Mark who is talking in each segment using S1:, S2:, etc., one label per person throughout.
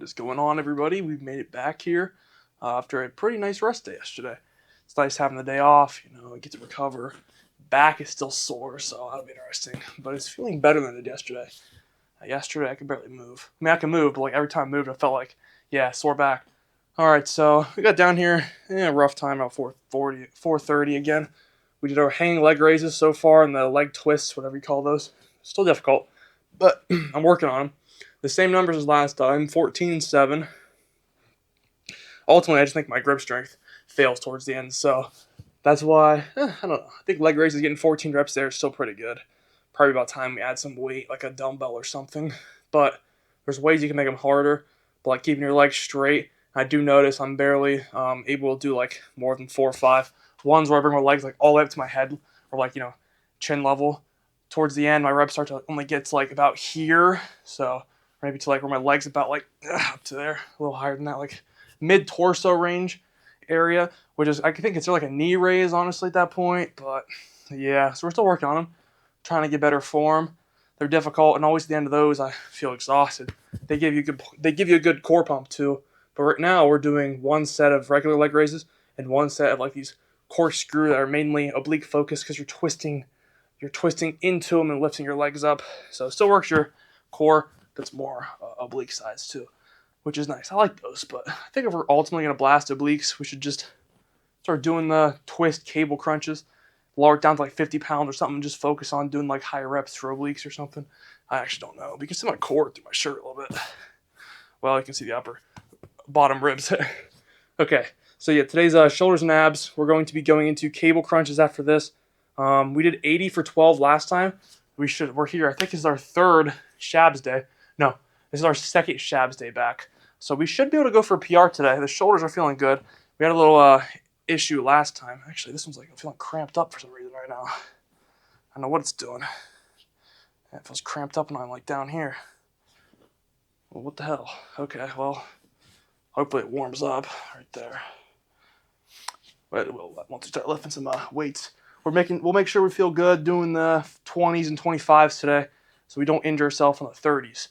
S1: What is going on, everybody? We've made it back here after a pretty nice rest day yesterday. It's nice having the day off, I get to recover. Back is still sore, so that'll be interesting. But it's feeling better than it did yesterday. Yesterday, I could barely move. I mean, I can move, but every time I moved, I felt like, sore back. All right, so we got down here, rough time, about 4:30 again. We did our hanging leg raises so far and the leg twists, whatever you call those. Still difficult, but I'm working on them. The same numbers as last time, 14 and 7. Ultimately, I just think my grip strength fails towards the end, so that's why, I don't know. I think leg raises getting 14 reps there is still pretty good. Probably about time we add some weight, like a dumbbell or something. But there's ways you can make them harder, but like keeping your legs straight. I do notice I'm barely able to do like more than 4 or 5. Ones where I bring my legs like all the way up to my head, or chin level. Towards the end, my reps start to only get to like about here, so maybe to like where my legs about like up to there, a little higher than that, like mid torso range area, which is I think it's like a knee raise honestly at that point. But yeah, so we're still working on them, trying to get better form. They're difficult, and always at the end of those, I feel exhausted. They give you a good core pump too. But right now, we're doing one set of regular leg raises and one set of like these corkscrew that are mainly oblique focused because you're twisting into them and lifting your legs up. So it still works your core, but it's more oblique sides too, which is nice. I like those, but I think if we're ultimately going to blast obliques, we should just start doing the twist cable crunches, lower it down to like 50 pounds or something, just focus on doing like high reps for obliques or something. I actually don't know. You can see my core through my shirt a little bit. Well, you can see the bottom ribs. Okay, so yeah, today's shoulders and abs. We're going to be going into cable crunches after this. We did 80 for 12 last time. We're here. I think this is our third Shabs day. No, this is our second Shabs day back. So we should be able to go for a PR today. The shoulders are feeling good. We had a little issue last time. Actually, this one's like I'm feeling cramped up for some reason right now. I don't know what it's doing. It feels cramped up when I'm like down here. Well, what the hell? Okay, well, hopefully it warms up right there. But once we start lifting some weights, we'll make sure we feel good doing the 20s and 25s today, so we don't injure ourselves on the 30s.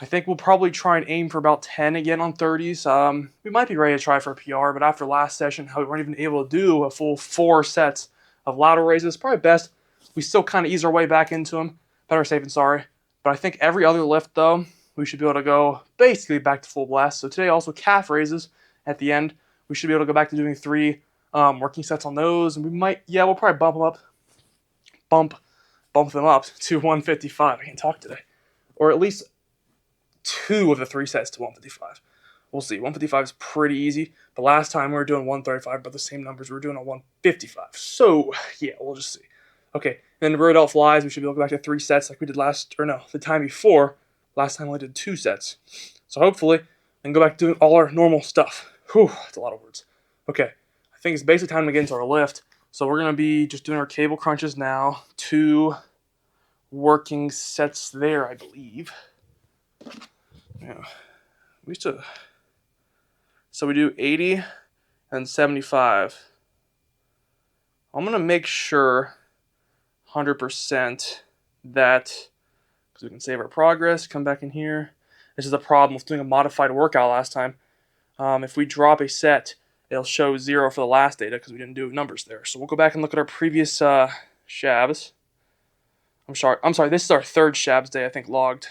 S1: I think we'll probably try and aim for about 10 again on 30s. We might be ready to try for a PR, but after last session, how we weren't even able to do a full 4 sets of lateral raises, probably best we still kind of ease our way back into them. Better safe than sorry. But I think every other lift, though, we should be able to go basically back to full blast. So today also calf raises at the end. We should be able to go back to doing 3 working sets on those, and we'll probably bump them up to 155. I can't talk today. Or at least 2 of the 3 sets to 155. We'll see. 155 is pretty easy, but last time we were doing 135, but the same numbers we were doing on 155. So yeah, we'll just see. Okay, then the rear delt flies, we should be able to go back to 3 sets like we did the time before. Last time we did 2 sets. So hopefully, we can go back to doing all our normal stuff. Whew, that's a lot of words. Okay, I think it's basically time to get into our lift. So we're going to be just doing our cable crunches now. 2 working sets there, I believe. Yeah, so we do 80 and 75. I'm going to make sure 100% that, because we can save our progress, come back in here. This is the problem with doing a modified workout last time. If we drop a set, it'll show 0 for the last data because we didn't do numbers there. So we'll go back and look at our previous Shabs. I'm sorry, this is our 3rd Shabs day, I think, logged.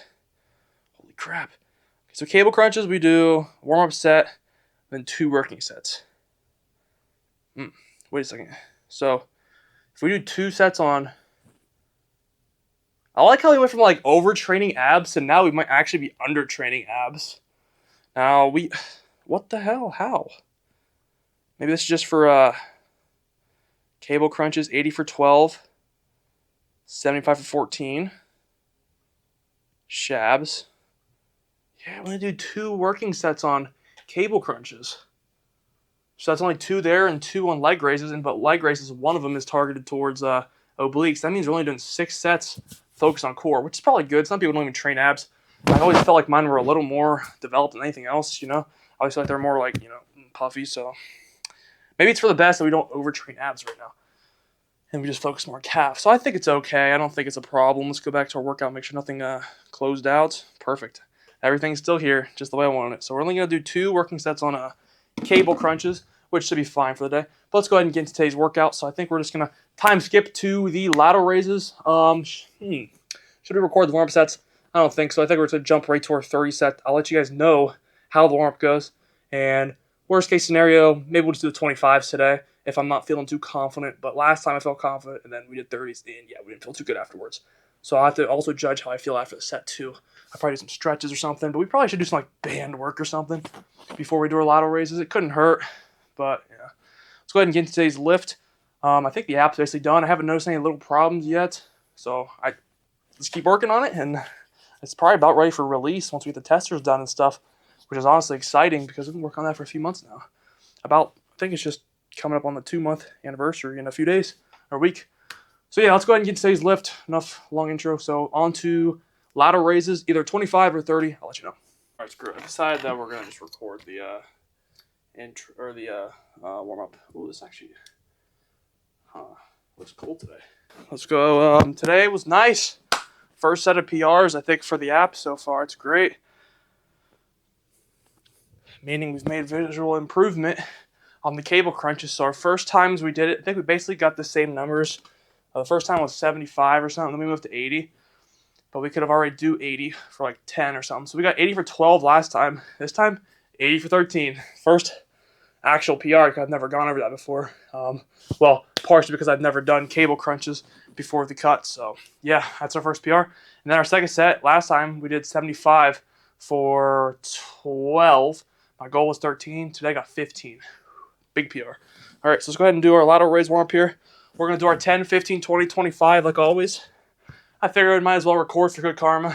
S1: Holy crap. Okay, so cable crunches, we do warm-up set, then 2 working sets. Wait a second. So if we do 2 sets on... I like how we went from like overtraining abs to now we might actually be undertraining abs. Now what the hell? How? Maybe this is just for cable crunches. 80 for 12, 75 for 14. Shabs. Yeah, I'm gonna do 2 working sets on cable crunches. So that's only 2 there and 2 on leg raises. But leg raises, one of them is targeted towards obliques. That means we're only doing 6 sets focused on core, which is probably good. Some people don't even train abs. I always felt like mine were a little more developed than anything else, I always feel like they're more like, puffy, so maybe it's for the best that we don't overtrain abs right now. And we just focus more on calf. So I think it's okay. I don't think it's a problem. Let's go back to our workout, make sure nothing closed out. Perfect. Everything's still here, just the way I wanted it. So we're only going to do 2 working sets on cable crunches, which should be fine for the day. But let's go ahead and get into today's workout. So I think we're just going to time skip to the lateral raises. Should we record the warm-up sets? I don't think so. I think we're going to jump right to our 30 set. I'll let you guys know how the warm-up goes. And worst case scenario, maybe we'll just do the 25s today if I'm not feeling too confident. But last time I felt confident, and then we did 30s, and yeah, we didn't feel too good afterwards. So I'll have to also judge how I feel after the set too. I'll probably do some stretches or something, but we probably should do some like band work or something before we do our lateral raises. It couldn't hurt, but yeah. Let's go ahead and get into today's lift. I think the app's basically done. I haven't noticed any little problems yet, so let's keep working on it, and it's probably about ready for release once we get the testers done and stuff, which is honestly exciting because we've been working on that for a few months now. I think it's just coming up on the 2-month anniversary in a few days or a week. So yeah, let's go ahead and get today's lift. Enough long intro. So on to lateral raises, either 25 or 30. I'll let you know. All right, screw it. I decided that we're gonna just record the intro or the warm up. Oh, this actually looks cool today. Let's go. Today was nice. First set of PRs, I think, for the app so far. It's great. Meaning we've made visual improvement on the cable crunches. So our first times we did it, I think we basically got the same numbers. The first time was 75 or something, then we moved to 80. But we could have already do 80 for like 10 or something. So we got 80 for 12 last time. This time, 80 for 13. First actual PR, because I've never gone over that before. Well, partially because I've never done cable crunches before the cut. So yeah, that's our first PR. And then our second set, last time we did 75 for 12. My goal was 13. Today I got 15. Big PR. All right, so let's go ahead and do our lateral raise warm up here. We're going to do our 10, 15, 20, 25 like always. I figured I might as well record for good karma.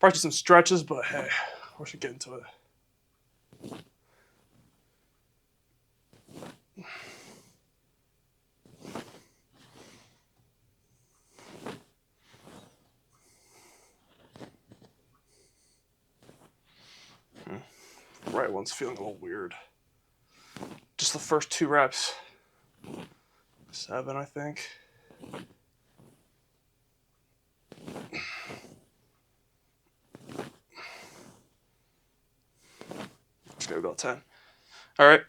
S1: Probably do some stretches, but hey, we should get into it. Right one's feeling a little weird. Just the first 2 reps. 7, I think. Just go about 10. All right.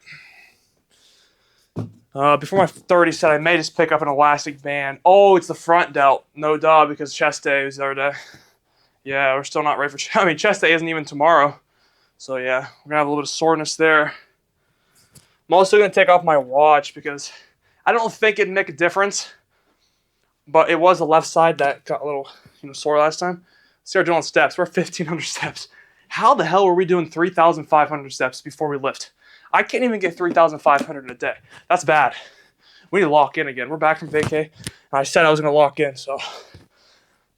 S1: Before my 30 set, I may just pick up an elastic band. Oh, it's the front delt. No duh, because chest day was the other day. Yeah, we're still not ready for chest day isn't even tomorrow. So yeah, we're going to have a little bit of soreness there. I'm also going to take off my watch because I don't think it'd make a difference. But it was the left side that got a little sore last time. Let's start doing steps. We're 1,500 steps. How the hell were we doing 3,500 steps before we lift? I can't even get 3,500 in a day. That's bad. We need to lock in again. We're back from vacay, and I said I was going to lock in. So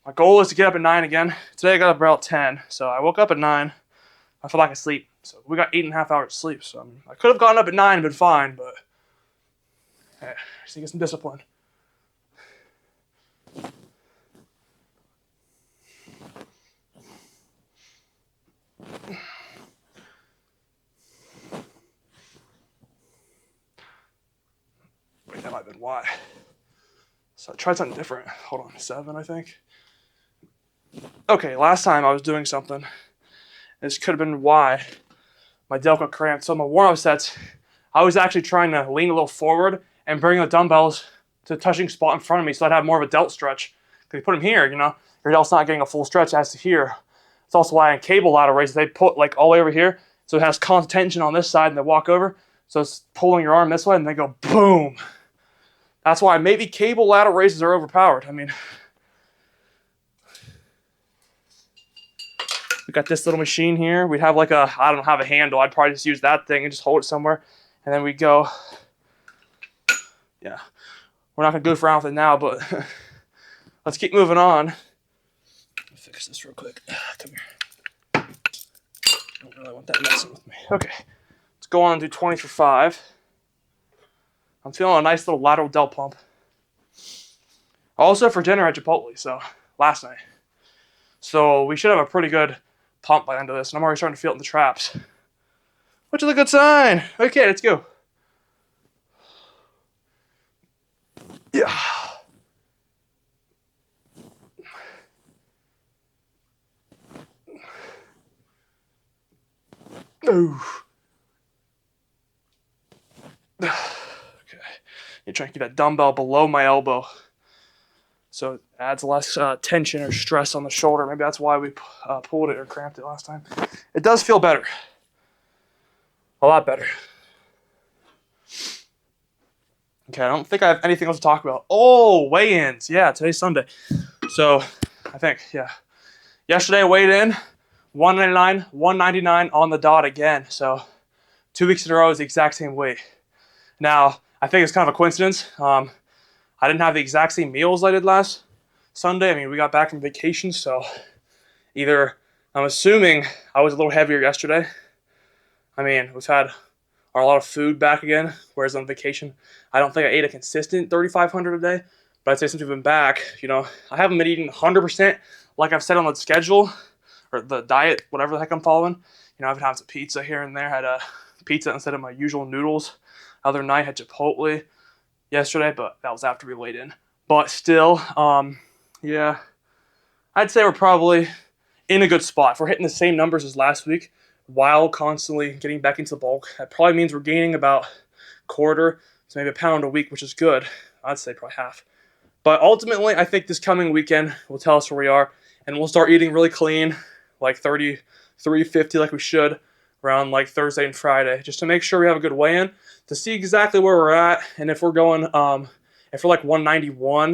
S1: my goal is to get up at 9 again. Today I got up about 10, so I woke up at 9. I feel like I sleep. So we got 8.5 hours sleep. So I could have gotten up at 9 and been fine, but hey, I just need to get some discipline. Wait, that might have been why. So I tried something different. Hold on, 7, I think. Okay, last time I was doing something. This could have been why my delt got cramped. So my warm-up sets, I was actually trying to lean a little forward and bring the dumbbells to the touching spot in front of me so I'd have more of a delt stretch. Because you put them here, your delt's not getting a full stretch as to here. It's also why in cable lateral raises, they put like all the way over here, so it has constant tension on this side and they walk over. So it's pulling your arm this way and they go boom. That's why maybe cable lateral raises are overpowered. I mean, we got this little machine here. We'd have like I don't have a handle. I'd probably just use that thing and just hold it somewhere. And then we go, yeah. We're not going to goof around with it now, but let's keep moving on. Let me fix this real quick. Come here. I don't really want that messing with me. Okay. Let's go on and do 20 for 5. I'm feeling a nice little lateral delt pump. Also for dinner at Chipotle, so last night. So we should have a pretty good pump by the end of this, and I'm already starting to feel it in the traps. Which is a good sign. Okay, let's go. Yeah. Ooh. Okay. You're trying to keep that dumbbell below my elbow, so it adds less tension or stress on the shoulder. Maybe that's why we pulled it or cramped it last time. It does feel better. A lot better. Okay, I don't think I have anything else to talk about. Oh, weigh-ins. Yeah, today's Sunday. So, I think, yeah. Yesterday I weighed in, 199, 199 on the dot again. So, 2 weeks in a row is the exact same weight. Now, I think it's kind of a coincidence. I didn't have the exact same meals I did last Sunday. I mean, we got back from vacation, so either I'm assuming I was a little heavier yesterday. I mean, we've had a lot of food back again, whereas on vacation, I don't think I ate a consistent 3,500 a day. But I'd say since we've been back, I haven't been eating 100% like I've said on the schedule or the diet, whatever the heck I'm following. I've been having some pizza here and there. Had a pizza instead of my usual noodles. Other night had Chipotle yesterday, but that was after we weighed in. But still, yeah, I'd say we're probably in a good spot. If we're hitting the same numbers as last week while constantly getting back into the bulk, that probably means we're gaining about quarter to maybe a pound a week, which is good. I'd say probably half. But ultimately, I think this coming weekend will tell us where we are, and we'll start eating really clean, like 3350 like we should, around like Thursday and Friday, just to make sure we have a good weigh-in, to see exactly where we're at, and if we're going, if we're like 191,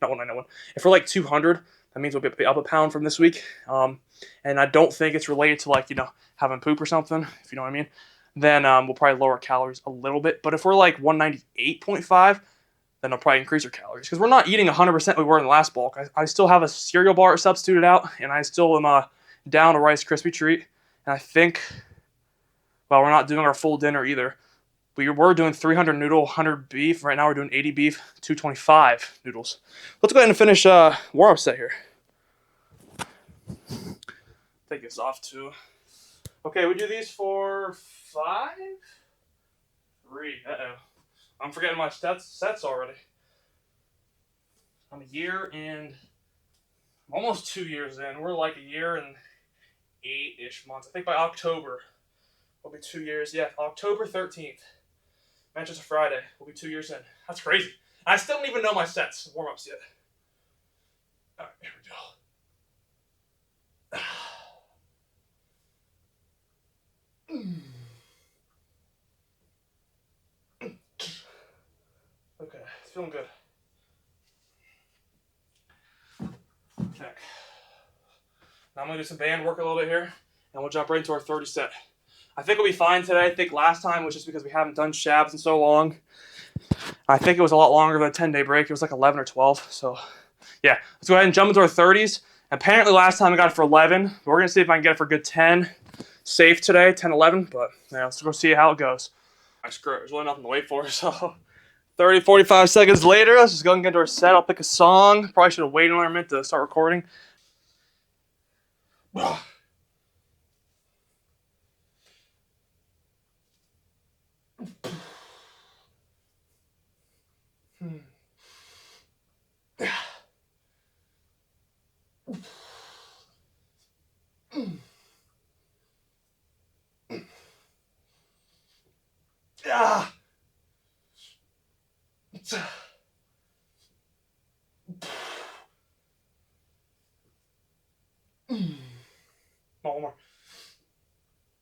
S1: not 191, if we're like 200, that means we'll be up a pound from this week. And I don't think it's related to like, having poop or something, if you know what I mean. Then we'll probably lower calories a little bit. But if we're like 198.5, then I'll probably increase our calories. Because we're not eating 100% we were in the last bulk. I still have a cereal bar substituted out, and I still am down a Rice Krispie treat. And I think, well, we're not doing our full dinner either. We were doing 300 noodle, 100 beef. Right now we're doing 80 beef, 225 noodles. Let's go ahead and finish warm-up set here. Take this off too. Okay, we do these for 5? 3. Uh-oh. I'm forgetting my sets already. I'm a year and almost 2 years in. We're like a year and 8-ish months. I think by October will be 2 years. Yeah, October 13th. Manchester Friday. We'll be 2 years in. That's crazy. I still don't even know my sets, warm-ups yet. All right, here we go. Okay, it's feeling good. Okay. Now I'm going to do some band work a little bit here, and we'll jump right into our 30 set. I think we'll be fine today. I think last time was just because we haven't done Shabs in so long. I think it was a lot longer than a 10-day break. It was like 11 or 12. So, yeah, let's go ahead and jump into our 30s. Apparently last time I got it for 11. We're going to see if I can get it for a good 10. Safe today, 10, 11. But, yeah, let's go see how it goes. All right, screw it. There's really nothing to wait for. So, 30, 45 seconds later, let's just go and get into our set. I'll pick a song. Probably should have waited a minute to start recording. Ah. One more.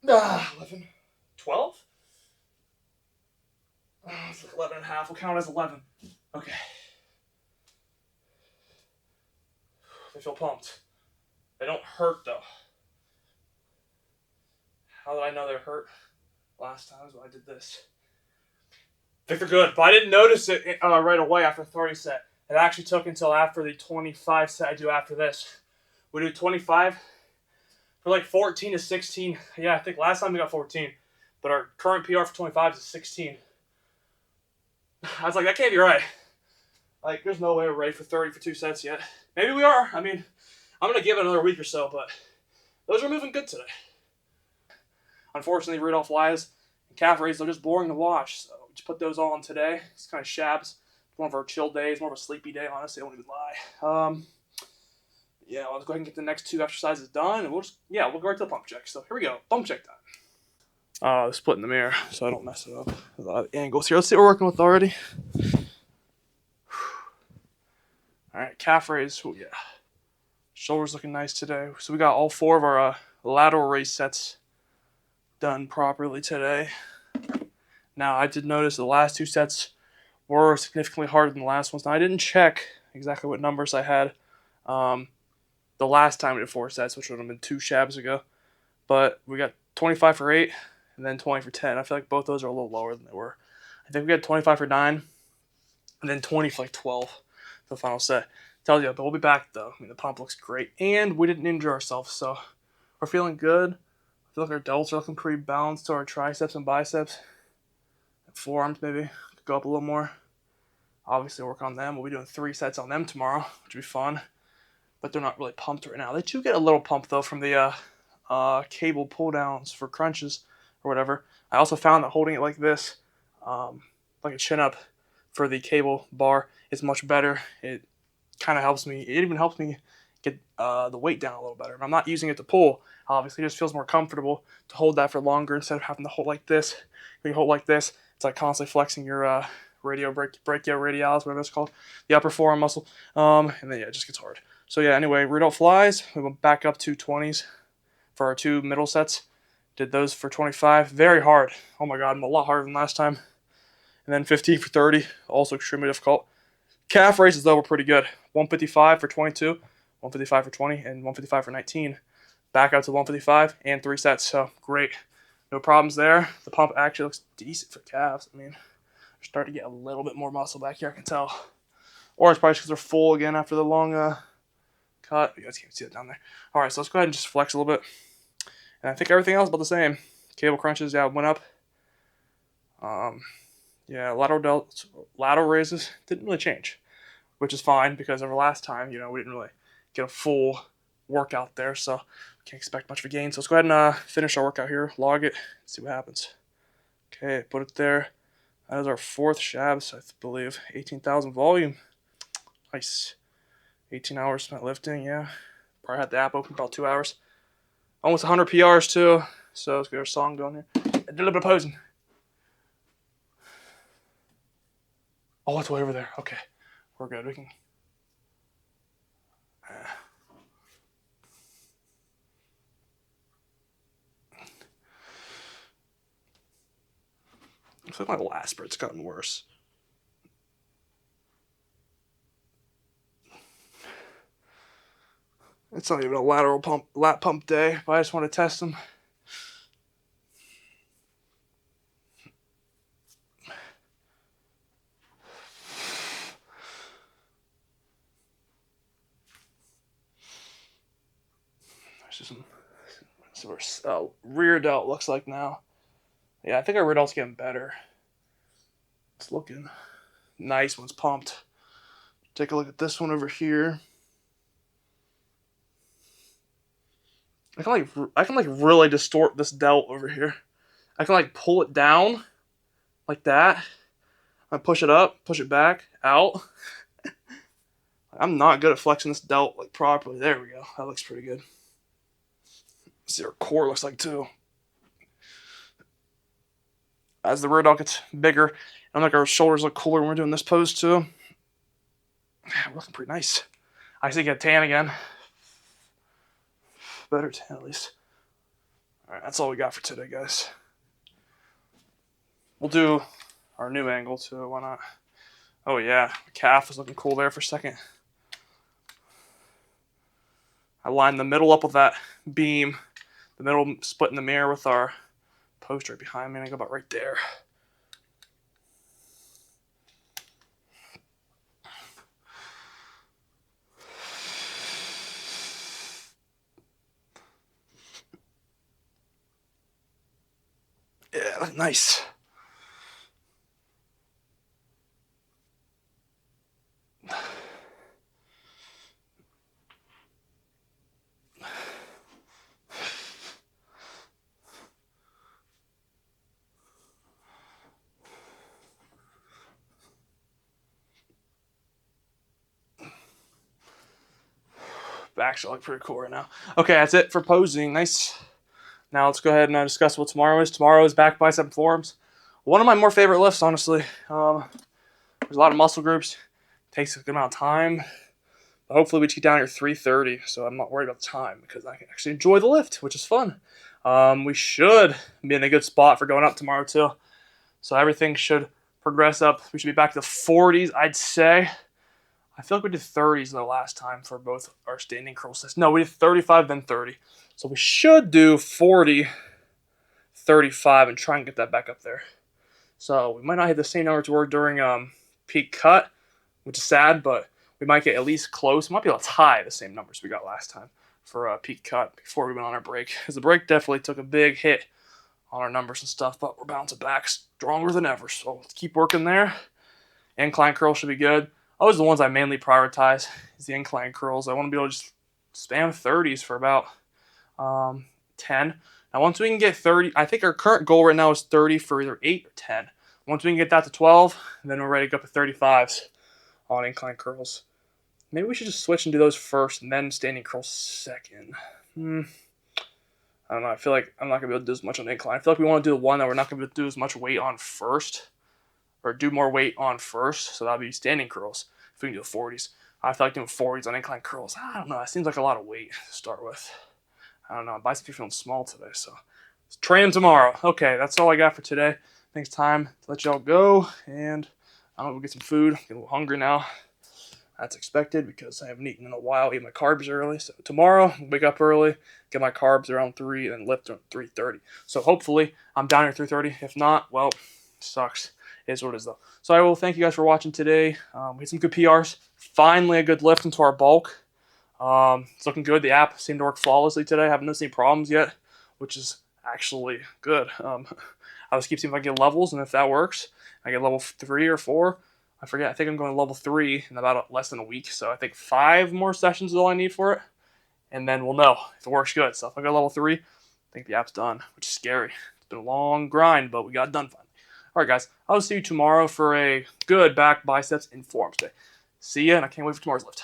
S1: 11. 12? It's like 11 and a half. We'll count it as 11. Okay. I feel pumped. They don't hurt, though. How did I know they hurt? Last time when I did this. I think they're good, but I didn't notice it right away after the 30 set. It actually took until after the 25 set I do after this. We do 25 for like 14 to 16. Yeah, I think last time we got 14, but our current PR for 25 is 16. I was like, that can't be right. Like, there's no way we're ready for 30 for 2 sets yet. Maybe we are. I mean, I'm going to give it another week or so, but those are moving good today. Unfortunately, Rudolph Lies and calf raises are just boring to watch, so we just put those on today. It's kind of Shabs. One of our chill days, more of a sleepy day, honestly, I won't even lie. Yeah, let's go ahead and get the next 2 exercises done, and we'll go right to the pump check. So here we go, pump check time. splitting the mirror so I don't mess it up. There's a lot of angles here. Let's see what we're working with already. All right, calf raise. Ooh, yeah. Shoulders looking nice today. So we got all 4 of our lateral raise sets done properly today. Now, I did notice the last 2 sets were significantly harder than the last ones. Now, I didn't check exactly what numbers I had the last time we did 4 sets, which would have been 2 Shabs ago. But we got 25 for 8 and then 20 for 10. I feel like both those are a little lower than they were. I think we got 25 for 9 and then 20 for like 12 for the final set. Tells you, but we'll be back though. I mean, the pump looks great, and we didn't injure ourselves, so we're feeling good. I feel like our delts are looking pretty balanced to our triceps and biceps. Forearms maybe could go up a little more. Obviously, work on them. We'll be doing 3 sets on them tomorrow, which will be fun. But they're not really pumped right now. They do get a little pump though from the cable pull downs for crunches or whatever. I also found that holding it like this, like a chin up for the cable bar, is much better. It kind of helps me. It even helps me get the weight down a little better. I'm not using it to pull. Obviously, it just feels more comfortable to hold that for longer instead of having to hold like this. When you hold like this, it's like constantly flexing your brachioradialis, whatever it's called, the upper forearm muscle. And then yeah, it just gets hard. So yeah, anyway, rear delt flies. We went back up to 20s for our 2 middle sets. Did those for 25. Very hard. Oh my god, a lot harder than last time. And then 15 for 30, also extremely difficult. Calf raises though were pretty good. 155 for 22, 155 for 20, and 155 for 19. Back out to 155 and 3 sets. So great. No problems there. The pump actually looks decent for calves. I mean, they're starting to get a little bit more muscle back here, I can tell. Or it's probably because they're full again after the long cut. You guys can't see it down there. All right, so let's go ahead and just flex a little bit. And I think everything else is about the same. Cable crunches, yeah, went up. Yeah, lateral raises didn't really change, which is fine because over last time, we didn't really get a full workout there, so can't expect much of a gain. So let's go ahead and finish our workout here, log it, see what happens. Okay, put it there. That is our 4th Shabs, I believe. 18,000 volume. Nice. 18 hours spent lifting, yeah. Probably had the app open for about 2 hours. Almost 100 PRs too. So let's get our song going here. Did a little bit of posing. Oh, it's way over there. Okay, we're good. We can. Looks like my last spurt's gotten worse. It's not even a lat pump day, but I just want to test them. There's our rear delt looks like now. Yeah, I think our rear delt's getting better. It's looking nice when it's pumped. Take a look at this one over here. I can really distort this delt over here. I can like pull it down like that. I push it up, push it back, out. I'm not good at flexing this delt like properly. There we go. That looks pretty good. See our core looks like too. As the rear delt gets bigger, and like our shoulders look cooler when we're doing this pose too. We're looking pretty nice. I see get tan again. Better tan at least. Alright, that's all we got for today, guys. We'll do our new angle too, why not? Oh yeah, the calf was looking cool there for a second. I lined the middle up with that beam. The middle splitting the mirror with our poster behind me, and I go about right there. Yeah, nice. Actually look pretty cool right now. Okay, that's it for posing. Nice Now let's go ahead and discuss what tomorrow is. Tomorrow is back bicep and forearms. One of my more favorite lifts, honestly. There's a lot of muscle groups. Takes a good amount of time. But hopefully we get down here 3:30, so I'm not worried about the time because I can actually enjoy the lift, which is fun. We should be in a good spot for going up tomorrow too. So everything should progress up. We should be back to the 40s, I'd say. I feel like we did 30s the last time for both our standing curl sets. No, we did 35, then 30. So we should do 40, 35, and try and get that back up there. So we might not hit the same numbers we were during peak cut, which is sad, but we might get at least close. We might be able to tie the same numbers we got last time for peak cut before we went on our break. Because the break definitely took a big hit on our numbers and stuff, but we're bouncing back stronger than ever. So let's keep working there. Incline curl should be good. Those are the ones I mainly prioritize, is the incline curls. I want to be able to just spam 30s for about 10. Now, once we can get 30, I think our current goal right now is 30 for either 8 or 10. Once we can get that to 12, then we're ready to go up to 35s on incline curls. Maybe we should just switch and do those first and then standing curls second. I don't know. I feel like I'm not going to be able to do as much on the incline. I feel like we want to do the one that we're not going to be able to do as much weight on first, or do more weight on first. So that would be standing curls if we can do the 40s. I feel like doing 40s on incline curls. I don't know. It seems like a lot of weight to start with. I don't know. My biceps are feeling small today, so train tomorrow. Okay, that's all I got for today. I think it's time to let y'all go, and I'm gonna go get some food. I'm getting a little hungry now. That's expected because I haven't eaten in a while. Eat my carbs early. So tomorrow, wake up early, get my carbs around 3, and lift around 3:30. So hopefully I'm down here at 3:30. If not, well, sucks. It is what it is though. So I will thank you guys for watching today. We had some good PRs. Finally a good lift into our bulk. It's looking good. The app seemed to work flawlessly today. I haven't noticed any problems yet, which is actually good. I just keep seeing if I get levels, and if that works, I get level 3 or 4. I forget. I think I'm going to level 3 in about less than a week. So I think 5 more sessions is all I need for it, and then we'll know if it works good. So if I go level 3, I think the app's done, which is scary. It's been a long grind, but we got it done finally. All right, guys. I'll see you tomorrow for a good back, biceps, and forearms day. See ya, and I can't wait for tomorrow's lift.